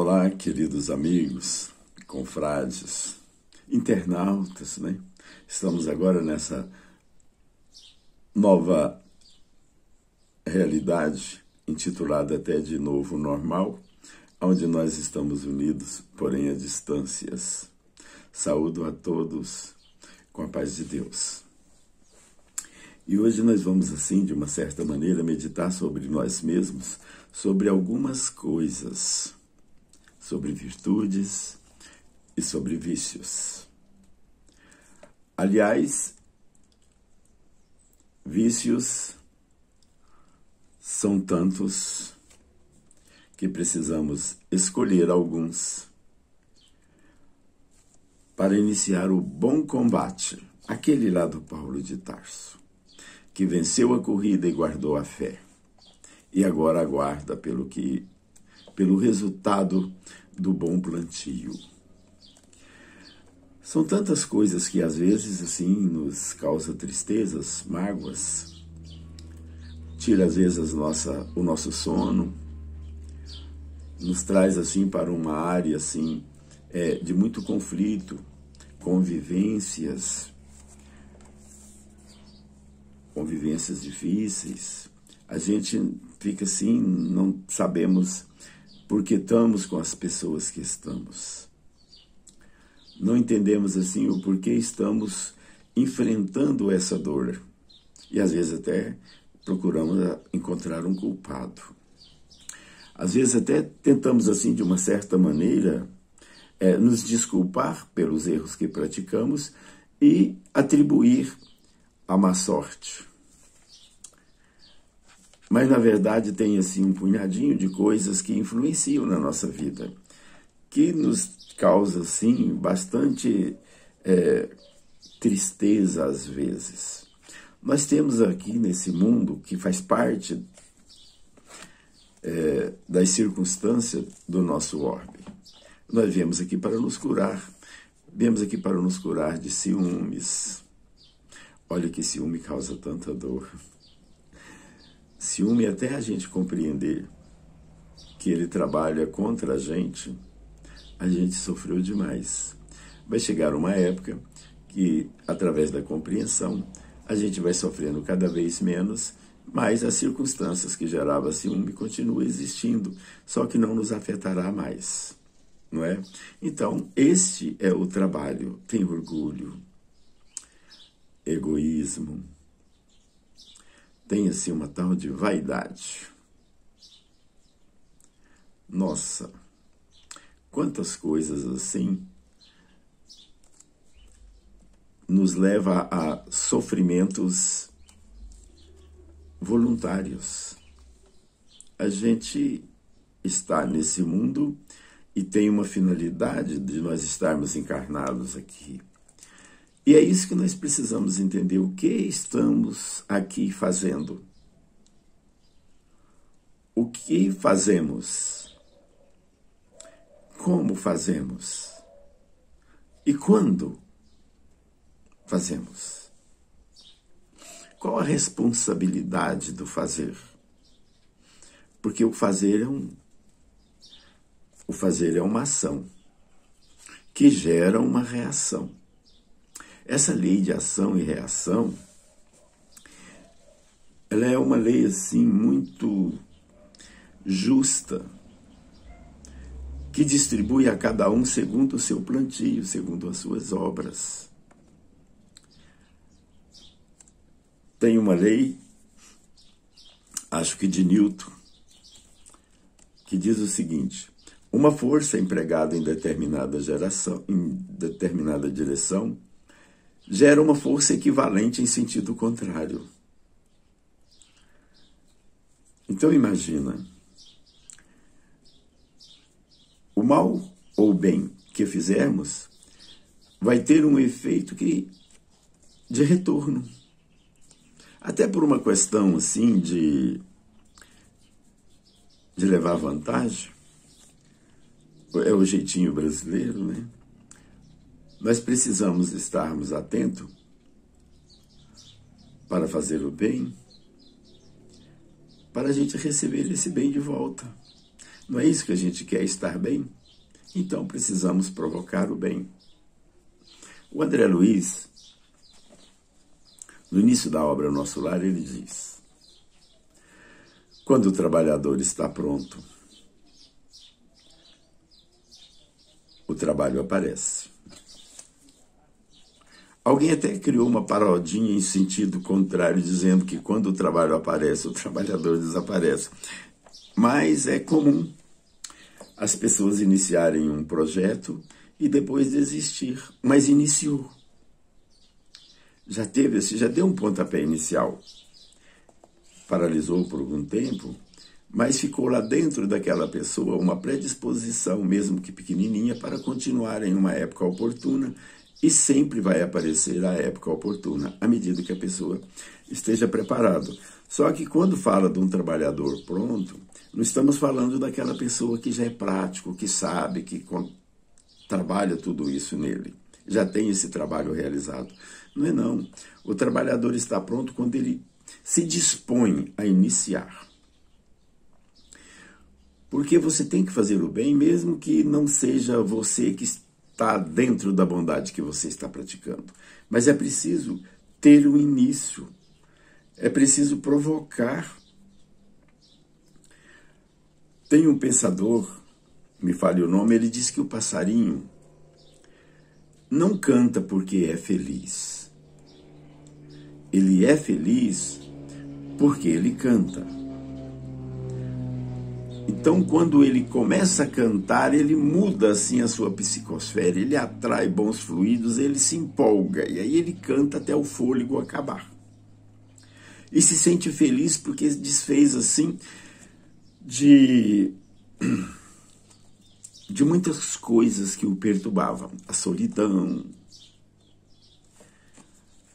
Olá, queridos amigos, confrades, internautas, né? Estamos agora nessa nova realidade, intitulada até de Novo Normal, onde nós estamos unidos, porém a distâncias. Saúdo a todos com a paz de Deus. E hoje nós vamos, assim, de uma certa maneira, meditar sobre nós mesmos, sobre algumas coisas, sobre virtudes e sobre vícios. Aliás, vícios são tantos que precisamos escolher alguns para iniciar o bom combate, aquele lá do Paulo de Tarso, que venceu a corrida e guardou a fé, e agora aguarda pelo resultado do bom plantio. São tantas coisas que às vezes assim nos causa tristezas, mágoas, tira às vezes o nosso sono, nos traz assim para uma área assim de muito conflito, convivências difíceis. A gente fica assim, não sabemos porque estamos com as pessoas que estamos. Não entendemos assim o porquê estamos enfrentando essa dor. E às vezes até procuramos encontrar um culpado. Às vezes até tentamos assim, de uma certa maneira, nos desculpar pelos erros que praticamos e atribuir a má sorte. Mas, na verdade, tem assim um punhadinho de coisas que influenciam na nossa vida, que nos causa assim bastante tristeza às vezes. Nós temos aqui nesse mundo, que faz parte das circunstâncias do nosso orbe. Nós viemos aqui para nos curar. Viemos aqui para nos curar de ciúmes. Olha que ciúme causa tanta dor. Ciúme, até a gente compreender que ele trabalha contra a gente sofreu demais. Vai chegar uma época que, através da compreensão, a gente vai sofrendo cada vez menos, mas as circunstâncias que geravam ciúme continuam existindo, só que não nos afetará mais, não é? Então, este é o trabalho. Tem orgulho, egoísmo, tem assim uma tal de vaidade. Nossa, quantas coisas assim nos leva a sofrimentos voluntários. A gente está nesse mundo e tem uma finalidade de nós estarmos encarnados aqui. E é isso que nós precisamos entender, o que estamos aqui fazendo. O que fazemos? Como fazemos? E quando fazemos? Qual a responsabilidade do fazer? Porque o fazer é uma ação que gera uma reação. Essa lei de ação e reação, ela é uma lei assim muito justa, que distribui a cada um segundo o seu plantio, segundo as suas obras. Tem uma lei, acho que de Newton, que diz o seguinte: uma força empregada em determinada direção, gera uma força equivalente em sentido contrário. Então imagina, o mal ou o bem que fizermos vai ter um efeito de retorno. Até por uma questão assim de levar vantagem, é o jeitinho brasileiro, né? Nós precisamos estarmos atentos para fazer o bem, para a gente receber esse bem de volta. Não é isso que a gente quer, estar bem? Então precisamos provocar o bem. O André Luiz, no início da obra Nosso Lar, ele diz: quando o trabalhador está pronto, o trabalho aparece. Alguém até criou uma parodinha em sentido contrário, dizendo que quando o trabalho aparece, o trabalhador desaparece. Mas é comum as pessoas iniciarem um projeto e depois desistir. Mas iniciou. Já deu um pontapé inicial. Paralisou por algum tempo, mas ficou lá dentro daquela pessoa uma predisposição, mesmo que pequenininha, para continuar em uma época oportuna. E sempre vai aparecer a época oportuna, à medida que a pessoa esteja preparada. Só que quando fala de um trabalhador pronto, não estamos falando daquela pessoa que já é prático, que sabe, que trabalha tudo isso nele. Já tem esse trabalho realizado. Não é não. O trabalhador está pronto quando ele se dispõe a iniciar. Porque você tem que fazer o bem, mesmo que não seja você que está dentro da bondade que você está praticando. Mas é preciso ter um início. É preciso provocar. Tem um pensador, me fale o nome, ele diz que o passarinho não canta porque é feliz. Ele é feliz porque ele canta. Então, quando ele começa a cantar, ele muda assim a sua psicosfera, ele atrai bons fluidos, ele se empolga, e aí ele canta até o fôlego acabar. E se sente feliz porque desfez assim de muitas coisas que o perturbavam. A solidão,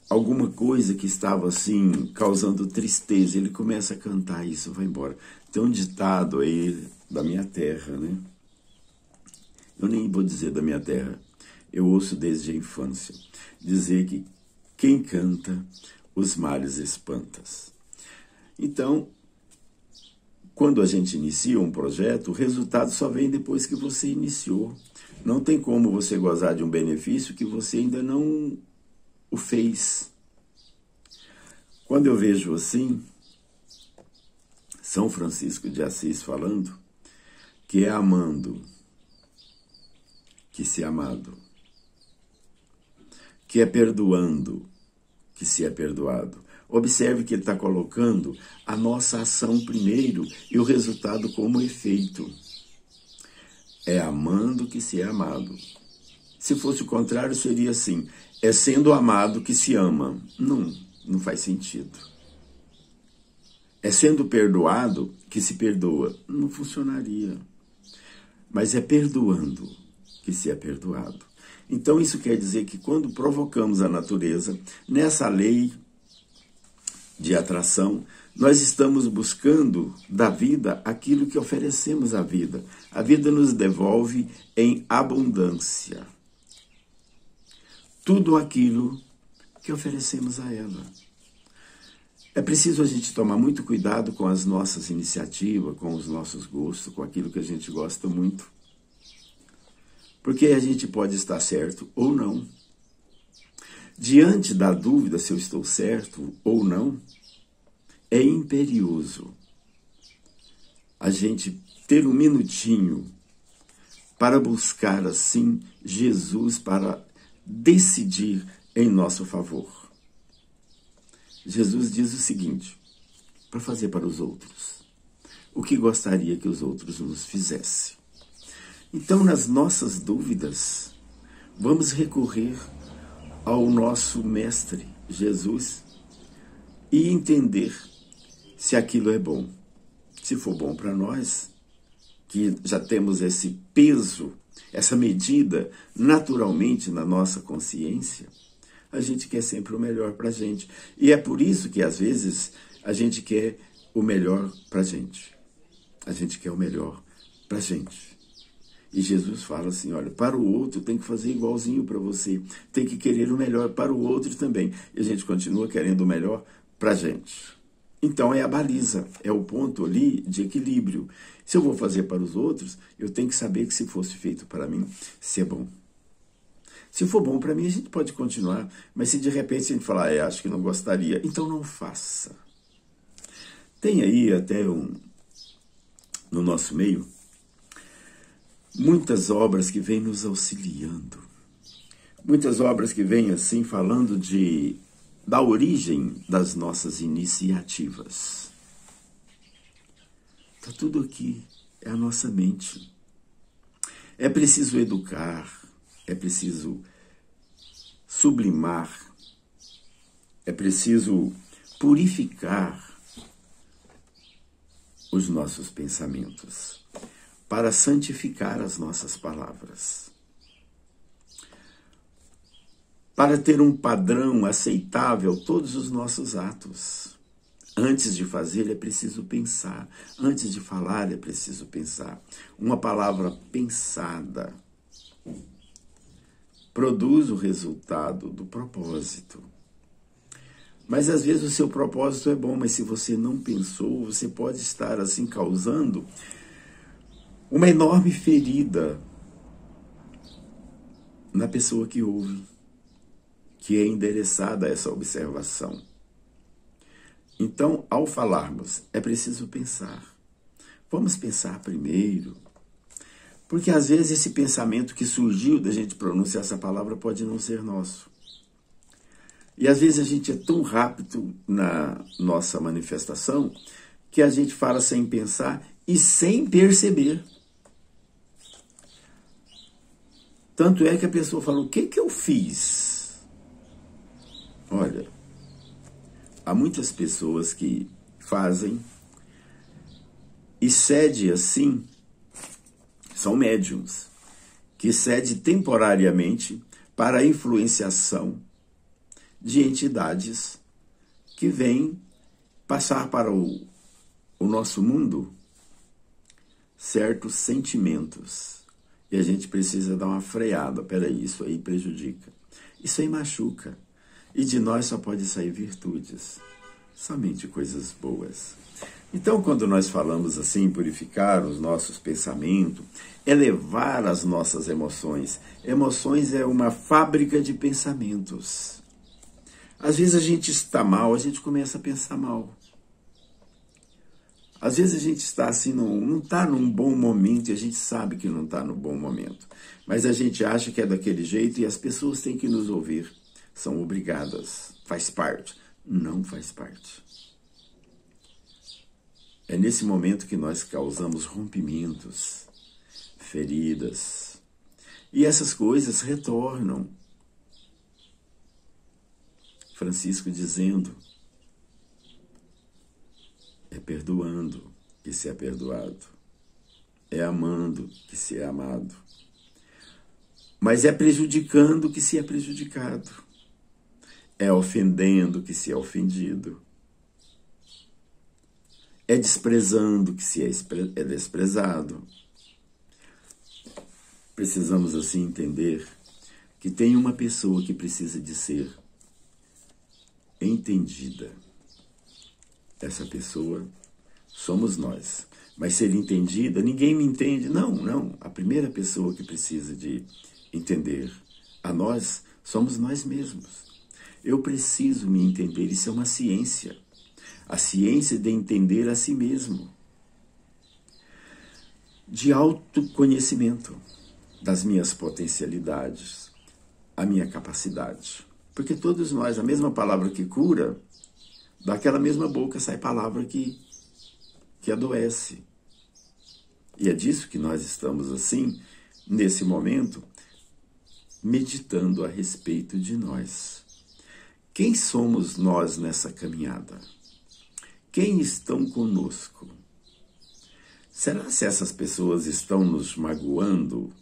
alguma coisa que estava assim causando tristeza, ele começa a cantar, isso vai embora. Tem um ditado aí da minha terra, né? Eu nem vou dizer da minha terra, eu ouço desde a infância dizer que quem canta, os males espantas. Então, quando a gente inicia um projeto, o resultado só vem depois que você iniciou. Não tem como você gozar de um benefício que você ainda não o fez. Quando eu vejo assim, São Francisco de Assis falando que é amando que se é amado, que é perdoando que se é perdoado. Observe que ele está colocando a nossa ação primeiro e o resultado como efeito. É amando que se é amado. Se fosse o contrário, seria assim: é sendo amado que se ama. Não faz sentido. É sendo perdoado que se perdoa. Não funcionaria. Mas é perdoando que se é perdoado. Então isso quer dizer que quando provocamos a natureza, nessa lei de atração, nós estamos buscando da vida aquilo que oferecemos à vida. A vida nos devolve em abundância tudo aquilo que oferecemos a ela. É preciso a gente tomar muito cuidado com as nossas iniciativas, com os nossos gostos, com aquilo que a gente gosta muito. Porque a gente pode estar certo ou não. Diante da dúvida se eu estou certo ou não, é imperioso a gente ter um minutinho para buscar assim Jesus para decidir em nosso favor. Jesus diz o seguinte: para fazer para os outros o que gostaria que os outros nos fizessem. Então, nas nossas dúvidas, vamos recorrer ao nosso Mestre, Jesus, e entender se aquilo é bom. Se for bom para nós, que já temos esse peso, essa medida naturalmente na nossa consciência, a gente quer sempre o melhor para a gente. E é por isso que, às vezes, a gente quer o melhor para a gente. A gente quer o melhor para a gente. E Jesus fala assim, olha, para o outro tem que fazer igualzinho para você. Tem que querer o melhor para o outro também. E a gente continua querendo o melhor para a gente. Então é a baliza, é o ponto ali de equilíbrio. Se eu vou fazer para os outros, eu tenho que saber que se fosse feito para mim, se é bom. Se for bom para mim, a gente pode continuar, mas se de repente a gente falar, acho que não gostaria, então não faça. Tem aí até no nosso meio, muitas obras que vêm nos auxiliando. Muitas obras que vêm assim falando da origem das nossas iniciativas. Está tudo aqui, é a nossa mente. É preciso educar, é preciso sublimar, é preciso purificar os nossos pensamentos para santificar as nossas palavras. Para ter um padrão aceitável todos os nossos atos. Antes de fazer é preciso pensar. Antes de falar é preciso pensar. Uma palavra pensada produz o resultado do propósito. Mas às vezes o seu propósito é bom, mas se você não pensou, você pode estar assim causando uma enorme ferida na pessoa que ouve, que é endereçada a essa observação. Então, ao falarmos, é preciso pensar. Vamos pensar primeiro, porque às vezes esse pensamento que surgiu da gente pronunciar essa palavra pode não ser nosso. E às vezes a gente é tão rápido na nossa manifestação que a gente fala sem pensar e sem perceber. Tanto é que a pessoa fala, o que eu fiz? Olha, há muitas pessoas que fazem e cede assim, são médiums, que cede temporariamente para a influenciação de entidades que vêm passar para o nosso mundo certos sentimentos. E a gente precisa dar uma freada. Peraí, isso aí prejudica. Isso aí machuca. E de nós só pode sair virtudes. Somente coisas boas. Então, quando nós falamos assim, purificar os nossos pensamentos, elevar as nossas emoções. Emoções é uma fábrica de pensamentos. Às vezes a gente está mal, a gente começa a pensar mal. Às vezes a gente está assim, não está num bom momento e a gente sabe que não está no bom momento. Mas a gente acha que é daquele jeito e as pessoas têm que nos ouvir. São obrigadas. Faz parte. Não faz parte. É nesse momento que nós causamos rompimentos, feridas. E essas coisas retornam. Francisco dizendo, é perdoando que se é perdoado, é amando que se é amado, mas é prejudicando que se é prejudicado, é ofendendo que se é ofendido, é desprezando que se é desprezado. Precisamos assim entender que tem uma pessoa que precisa de ser entendida. Essa pessoa somos nós. Mas ser entendida, ninguém me entende. Não. A primeira pessoa que precisa de entender a nós, somos nós mesmos. Eu preciso me entender. Isso é uma ciência. A ciência de entender a si mesmo. De autoconhecimento das minhas potencialidades, a minha capacidade. Porque todos nós, a mesma palavra que cura, daquela mesma boca sai palavra que adoece. E é disso que nós estamos assim, nesse momento, meditando a respeito de nós. Quem somos nós nessa caminhada? Quem estão conosco? Será se essas pessoas estão nos magoando?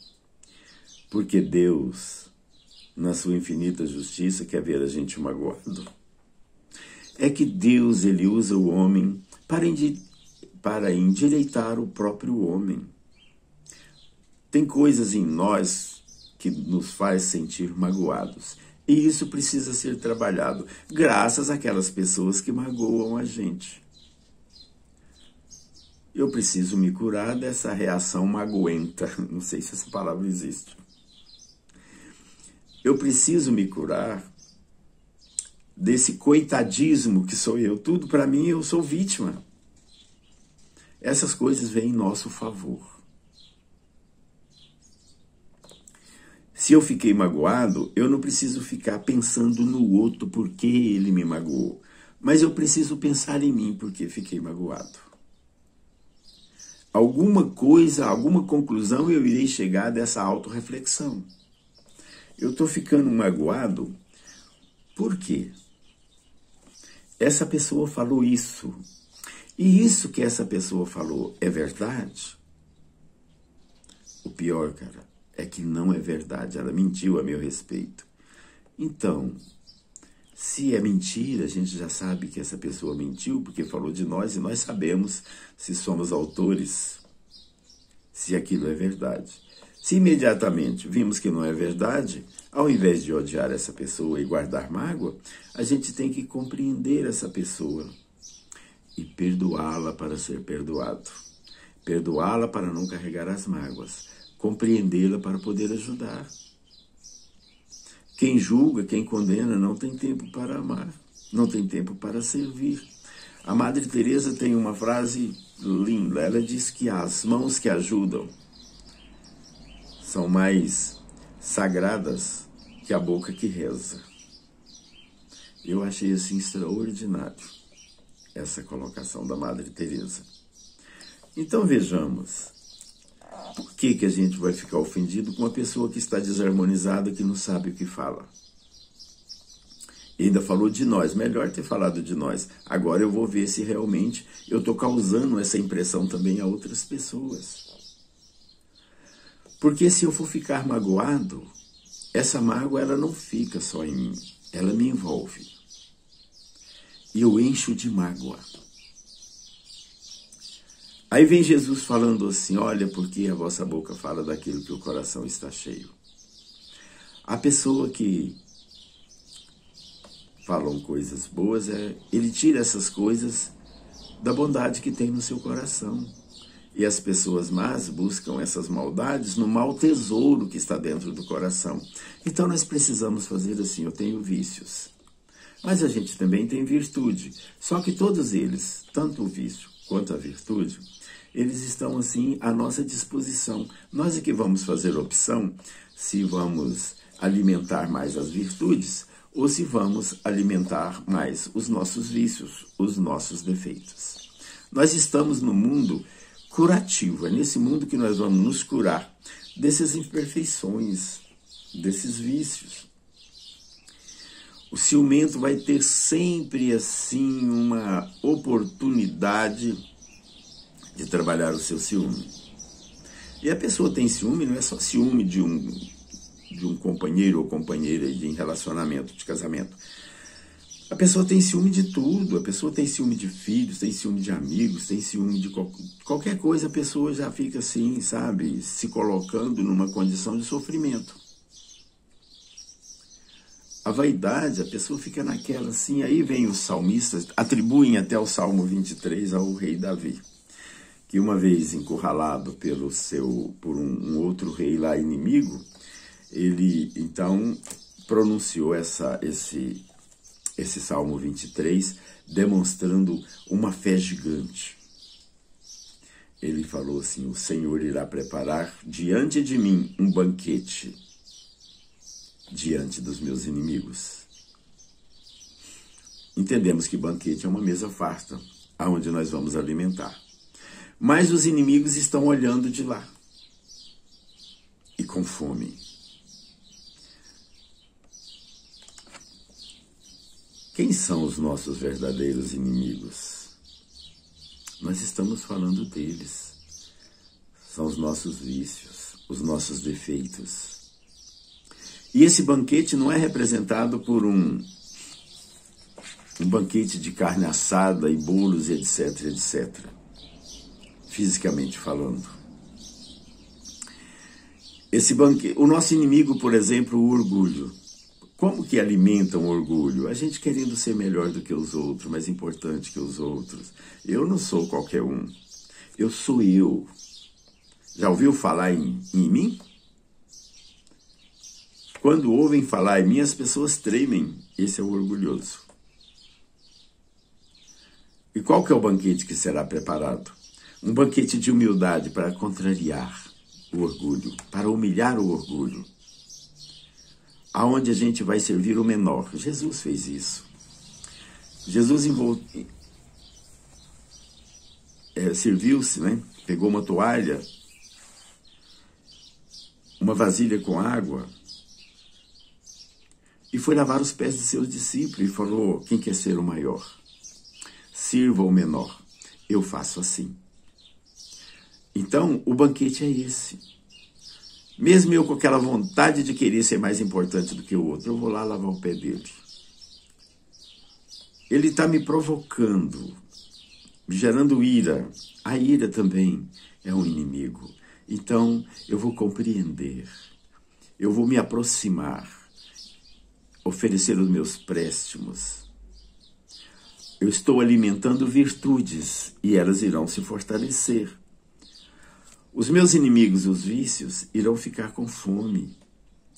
Porque Deus, na sua infinita justiça, quer ver a gente magoado? É que Deus, ele usa o homem para endireitar o próprio homem. Tem coisas em nós que nos faz sentir magoados. E isso precisa ser trabalhado, graças àquelas pessoas que magoam a gente. eu preciso me curar dessa reação magoenta. Não sei se essa palavra existe. Eu preciso me curar desse coitadismo que sou eu. Tudo para mim, eu sou vítima. Essas coisas vêm em nosso favor. Se eu fiquei magoado, eu não preciso ficar pensando no outro porque ele me magoou. Mas eu preciso pensar em mim porque fiquei magoado. Alguma coisa, alguma conclusão eu irei chegar dessa autorreflexão. Eu estou ficando magoado por quê? Essa pessoa falou isso. E isso que essa pessoa falou é verdade? O pior, cara, é que não é verdade. Ela mentiu a meu respeito. Então, se é mentira, a gente já sabe que essa pessoa mentiu porque falou de nós e nós sabemos se somos autores, se aquilo é verdade. Se imediatamente vimos que não é verdade, ao invés de odiar essa pessoa e guardar mágoa, a gente tem que compreender essa pessoa e perdoá-la para ser perdoado. Perdoá-la para não carregar as mágoas. Compreendê-la para poder ajudar. Quem julga, quem condena, não tem tempo para amar, não tem tempo para servir. A Madre Teresa tem uma frase linda, ela diz que as mãos que ajudam são mais sagradas que a boca que reza. Eu achei assim extraordinário essa colocação da Madre Teresa. Então vejamos, por que a gente vai ficar ofendido com uma pessoa que está desarmonizada, que não sabe o que fala? E ainda falou de nós, melhor ter falado de nós. Agora eu vou ver se realmente eu estou causando essa impressão também a outras pessoas. Porque se eu for ficar magoado, essa mágoa ela não fica só em mim, ela me envolve. E eu encho de mágoa. Aí vem Jesus falando assim, olha, porque a vossa boca fala daquilo que o coração está cheio. A pessoa que falam coisas boas, ele tira essas coisas da bondade que tem no seu coração. E as pessoas más buscam essas maldades no mau tesouro que está dentro do coração. Então nós precisamos fazer assim, eu tenho vícios. Mas a gente também tem virtude. Só que todos eles, tanto o vício quanto a virtude, eles estão assim à nossa disposição. Nós é que vamos fazer opção se vamos alimentar mais as virtudes ou se vamos alimentar mais os nossos vícios, os nossos defeitos. Nós estamos no mundo curativo, é nesse mundo que nós vamos nos curar dessas imperfeições, desses vícios. O ciumento vai ter sempre assim uma oportunidade de trabalhar o seu ciúme. E a pessoa tem ciúme, não é só ciúme de um companheiro ou companheira em relacionamento, de casamento. A pessoa tem ciúme de tudo, a pessoa tem ciúme de filhos, tem ciúme de amigos, tem ciúme de qualquer coisa, a pessoa já fica assim, sabe, se colocando numa condição de sofrimento. A vaidade, a pessoa fica naquela assim, aí vem os salmistas, atribuem até o Salmo 23 ao rei Davi, que uma vez encurralado por um outro rei lá inimigo, ele então pronunciou esse Salmo 23, demonstrando uma fé gigante. Ele falou assim, o Senhor irá preparar diante de mim um banquete, diante dos meus inimigos. Entendemos que banquete é uma mesa farta, aonde nós vamos alimentar. Mas os inimigos estão olhando de lá, e com fome. Quem são os nossos verdadeiros inimigos? Nós estamos falando deles. São os nossos vícios, os nossos defeitos. E esse banquete não é representado por um banquete de carne assada e bolos, etc, etc. Fisicamente falando. O nosso inimigo, por exemplo, o orgulho. Como que alimenta um orgulho? A gente querendo ser melhor do que os outros, mais importante que os outros. Eu não sou qualquer um. eu sou eu. Já ouviu falar em mim? Quando ouvem falar em mim, as pessoas tremem. Esse é o orgulhoso. E qual que é o banquete que será preparado? Um banquete de humildade para contrariar o orgulho, para humilhar o orgulho. Aonde a gente vai servir o menor. Jesus fez isso. Jesus serviu-se, né? Pegou uma toalha, uma vasilha com água e foi lavar os pés de seus discípulos e falou: quem quer ser o maior? Sirva o menor. Eu faço assim. Então, o banquete é esse. Mesmo eu com aquela vontade de querer ser mais importante do que o outro, eu vou lá lavar o pé dele. Ele está me provocando, me gerando ira. A ira também é um inimigo. Então, eu vou compreender. Eu vou me aproximar. Oferecer os meus préstimos. Eu estou alimentando virtudes e elas irão se fortalecer. Os meus inimigos, os vícios, irão ficar com fome,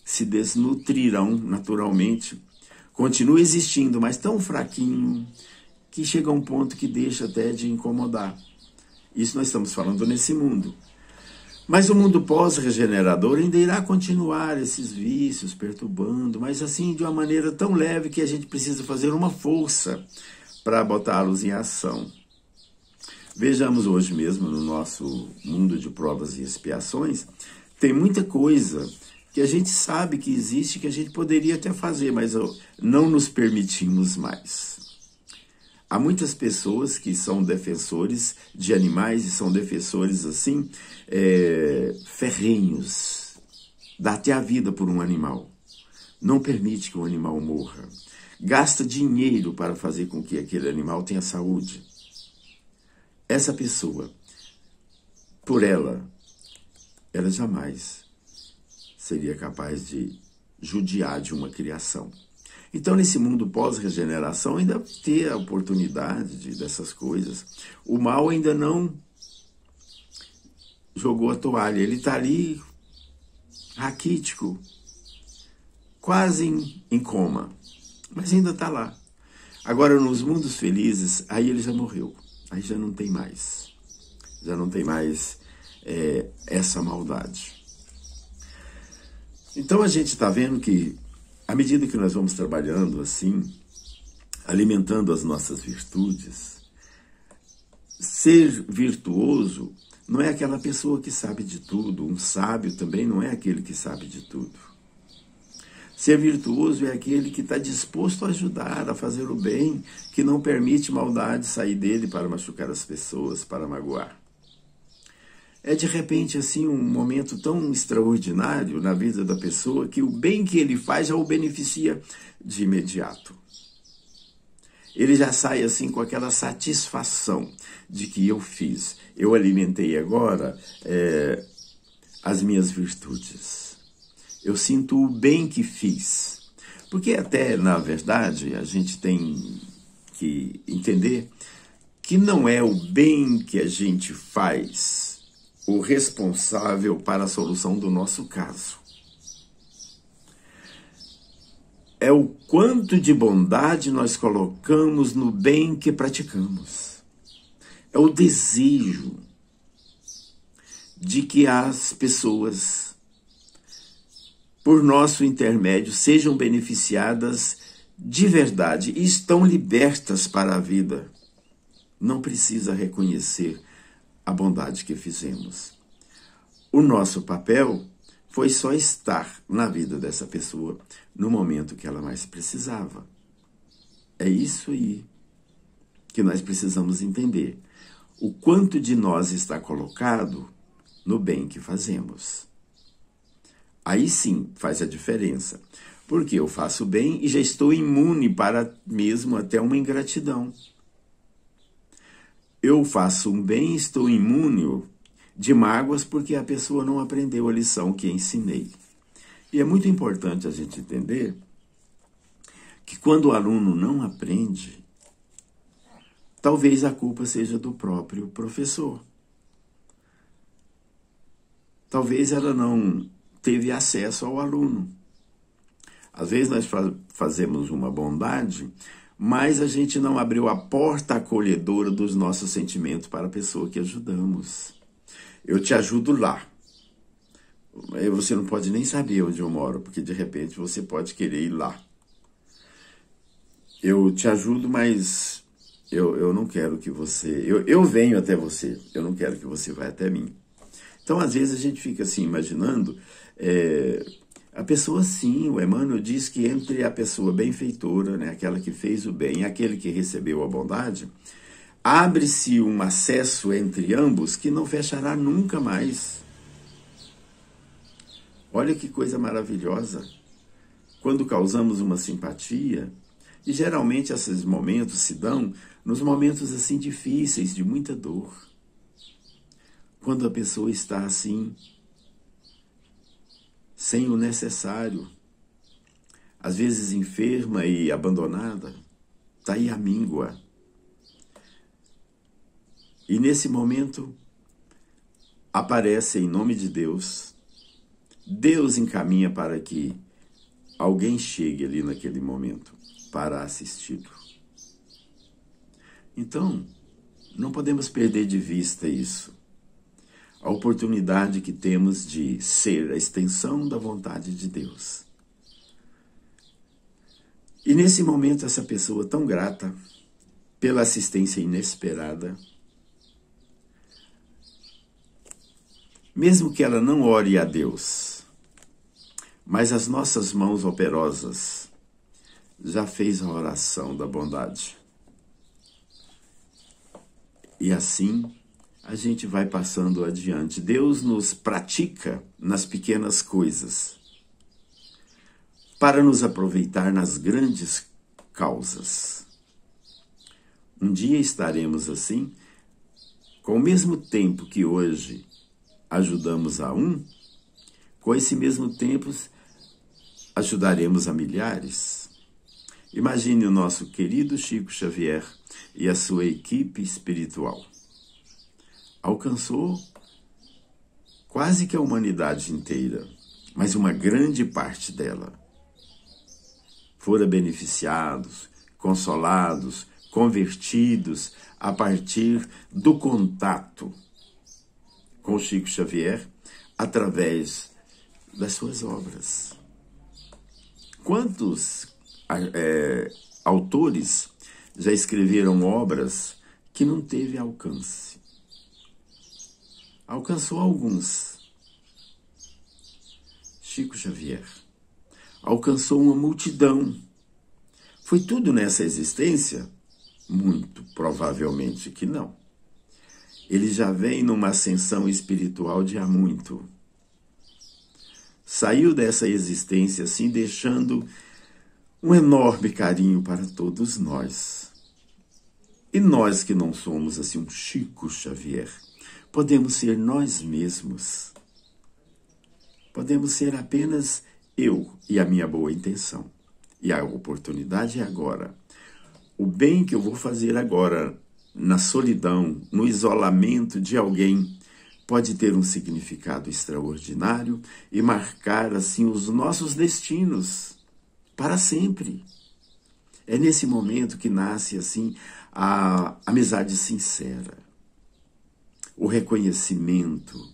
se desnutrirão naturalmente. Continua existindo, mas tão fraquinho que chega a um ponto que deixa até de incomodar. Isso nós estamos falando nesse mundo. Mas o mundo pós-regenerador ainda irá continuar esses vícios perturbando, mas assim de uma maneira tão leve que a gente precisa fazer uma força para botá-los em ação. Vejamos hoje mesmo no nosso mundo de provas e expiações, tem muita coisa que a gente sabe que existe, que a gente poderia até fazer, mas não nos permitimos mais. Há muitas pessoas que são defensores de animais e são defensores assim, ferrenhos. Dá até a vida por um animal. Não permite que o animal morra. Gasta dinheiro para fazer com que aquele animal tenha saúde. Essa pessoa, por ela jamais seria capaz de judiar de uma criação. Então, nesse mundo pós-regeneração, ainda ter a oportunidade dessas coisas. O mal ainda não jogou a toalha. Ele está ali, raquítico, quase em coma, mas ainda está lá. Agora, nos mundos felizes, aí ele já morreu. Aí já não tem mais. Já não tem mais essa maldade. Então, a gente está vendo que, à medida que nós vamos trabalhando assim, alimentando as nossas virtudes, ser virtuoso não é aquela pessoa que sabe de tudo. Um sábio também não é aquele que sabe de tudo. Ser virtuoso é aquele que está disposto a ajudar, a fazer o bem, que não permite maldade sair dele para machucar as pessoas, para magoar. É de repente assim um momento tão extraordinário na vida da pessoa que o bem que ele faz já o beneficia de imediato. Ele já sai assim com aquela satisfação de que eu fiz. Eu alimentei agora as minhas virtudes. Eu sinto o bem que fiz. Porque até, na verdade, a gente tem que entender que não é o bem que a gente faz o responsável para a solução do nosso caso. É o quanto de bondade nós colocamos no bem que praticamos. É o desejo de que as pessoas, por nosso intermédio, sejam beneficiadas de verdade e estão libertas para a vida. Não precisa reconhecer a bondade que fizemos. O nosso papel foi só estar na vida dessa pessoa no momento que ela mais precisava. É isso aí que nós precisamos entender. O quanto de nós está colocado no bem que fazemos. Aí sim faz a diferença, porque eu faço bem e já estou imune para mesmo até uma ingratidão. Eu faço um bem e estou imune de mágoas porque a pessoa não aprendeu a lição que ensinei. E é muito importante a gente entender que quando o aluno não aprende, talvez a culpa seja do próprio professor. talvez ela não teve acesso ao aluno. Às vezes nós fazemos uma bondade, mas a gente não abriu a porta acolhedora dos nossos sentimentos para a pessoa que ajudamos. Eu te ajudo lá. Você não pode nem saber onde eu moro, porque de repente você pode querer ir lá. Eu te ajudo, mas eu não quero que você... Eu venho até você, eu não quero que você vá até mim. Então, às vezes, a gente fica assim, imaginando... a pessoa, sim, o Emmanuel diz que entre a pessoa benfeitora, né, aquela que fez o bem, e aquele que recebeu a bondade, abre-se um acesso entre ambos que não fechará nunca mais. Olha que coisa maravilhosa. Quando causamos uma simpatia, e geralmente esses momentos se dão nos momentos assim difíceis, de muita dor. Quando a pessoa está assim, sem o necessário, às vezes enferma e abandonada, está aí a míngua. E nesse momento, aparece em nome de Deus, Deus encaminha para que alguém chegue ali naquele momento para assisti-lo. Então, não podemos perder de vista isso. A oportunidade que temos de ser a extensão da vontade de Deus. E nesse momento, essa pessoa tão grata pela assistência inesperada, mesmo que ela não ore a Deus, mas as nossas mãos operosas já fez a oração da bondade. E assim a gente vai passando adiante. Deus nos pratica nas pequenas coisas para nos aproveitar nas grandes causas. Um dia estaremos assim, com o mesmo tempo que hoje ajudamos a um, com esse mesmo tempo ajudaremos a milhares. Imagine o nosso querido Chico Xavier e a sua equipe espiritual. Alcançou quase que a humanidade inteira, mas uma grande parte dela fora beneficiados, consolados, convertidos a partir do contato com Chico Xavier através das suas obras. Quantos autores já escreveram obras que não teve alcance? Alcançou alguns. Chico Xavier alcançou uma multidão. Foi tudo nessa existência? Muito provavelmente que não. Ele já vem numa ascensão espiritual de há muito. Saiu dessa existência assim, deixando um enorme carinho para todos nós. E nós que não somos assim um Chico Xavier, podemos ser nós mesmos. Podemos ser apenas eu e a minha boa intenção. E a oportunidade é agora. O bem que eu vou fazer agora, na solidão, no isolamento de alguém, pode ter um significado extraordinário e marcar assim os nossos destinos para sempre. É nesse momento que nasce assim a amizade sincera, o reconhecimento.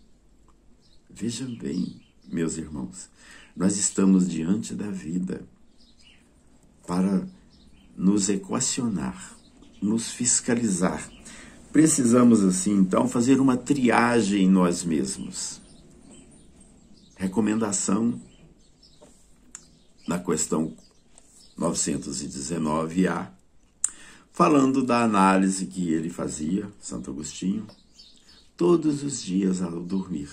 Vejam bem, meus irmãos, nós estamos diante da vida para nos equacionar, nos fiscalizar. Precisamos, assim, então, fazer uma triagem em nós mesmos. Recomendação na questão 919A, falando da análise que ele fazia, Santo Agostinho, todos os dias ao dormir.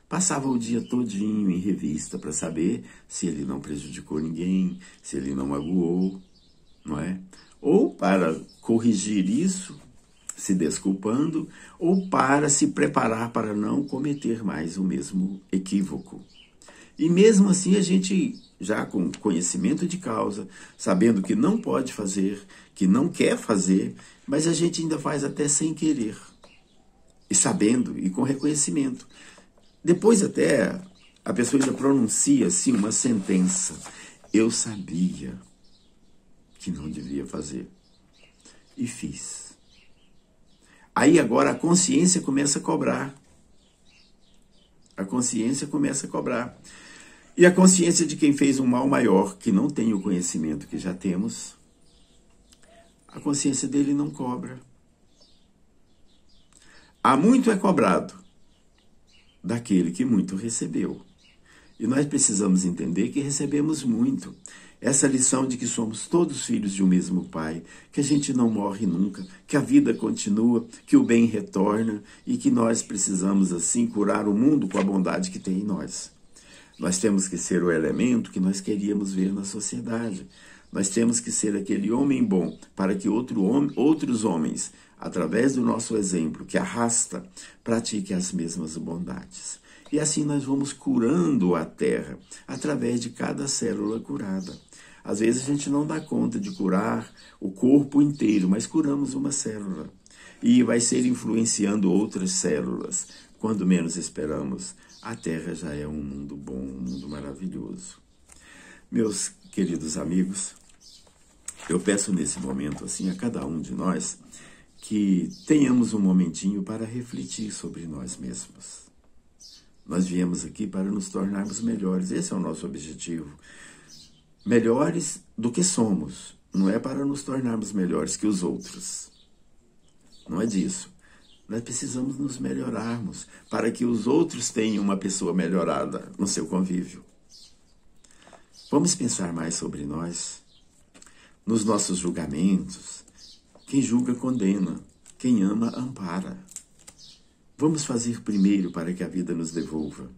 Passava o dia todinho em revista para saber se ele não prejudicou ninguém, se ele não magoou, não é? Ou para corrigir isso, se desculpando, ou para se preparar para não cometer mais o mesmo equívoco. E mesmo assim a gente, já com conhecimento de causa, sabendo que não pode fazer, que não quer fazer, mas a gente ainda faz até sem querer. E sabendo, e com reconhecimento. Depois até a pessoa ainda pronuncia assim uma sentença. Eu sabia que não devia fazer e fiz. Aí agora a consciência começa a cobrar. A consciência começa a cobrar. E a consciência de quem fez um mal maior, que não tem o conhecimento que já temos, a consciência dele não cobra. Há muito é cobrado daquele que muito recebeu. E nós precisamos entender que recebemos muito. Essa lição de que somos todos filhos de um mesmo Pai, que a gente não morre nunca, que a vida continua, que o bem retorna e que nós precisamos, assim, curar o mundo com a bondade que tem em nós. Nós temos que ser o elemento que nós queríamos ver na sociedade. Nós temos que ser aquele homem bom para que outros homens, através do nosso exemplo, que arrasta, pratiquem as mesmas bondades. E assim nós vamos curando a terra, através de cada célula curada. Às vezes a gente não dá conta de curar o corpo inteiro, mas curamos uma célula. E vai ser influenciando outras células. Quando menos esperamos, a terra já é um mundo bom, um mundo maravilhoso. Meus queridos amigos, eu peço nesse momento assim a cada um de nós que tenhamos um momentinho para refletir sobre nós mesmos. Nós viemos aqui para nos tornarmos melhores, esse é o nosso objetivo. Melhores do que somos, não é para nos tornarmos melhores que os outros. Não é disso. Nós precisamos nos melhorarmos para que os outros tenham uma pessoa melhorada no seu convívio. Vamos pensar mais sobre nós, nos nossos julgamentos. Quem julga, condena. Quem ama, ampara. Vamos fazer primeiro para que a vida nos devolva.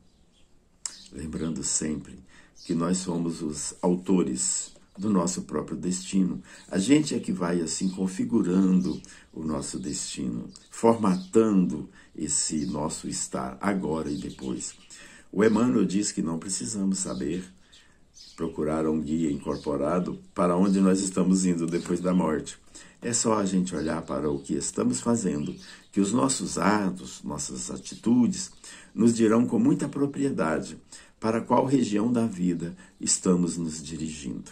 Lembrando sempre que nós somos os autores do nosso próprio destino. A gente é que vai assim configurando o nosso destino, formatando esse nosso estar agora e depois. O Emmanuel diz que não precisamos saber, procurar um guia incorporado para onde nós estamos indo depois da morte. É só a gente olhar para o que estamos fazendo, que os nossos atos, nossas atitudes, nos dirão com muita propriedade para qual região da vida estamos nos dirigindo.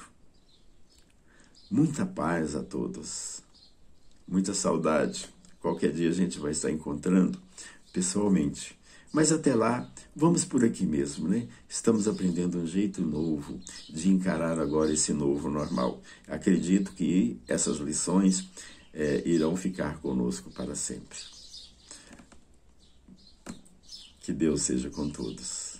Muita paz a todos, muita saudade. Qualquer dia a gente vai estar encontrando pessoalmente. Mas até lá, vamos por aqui mesmo, né? Estamos aprendendo um jeito novo de encarar agora esse novo normal. Acredito que essas lições irão ficar conosco para sempre. Que Deus seja com todos.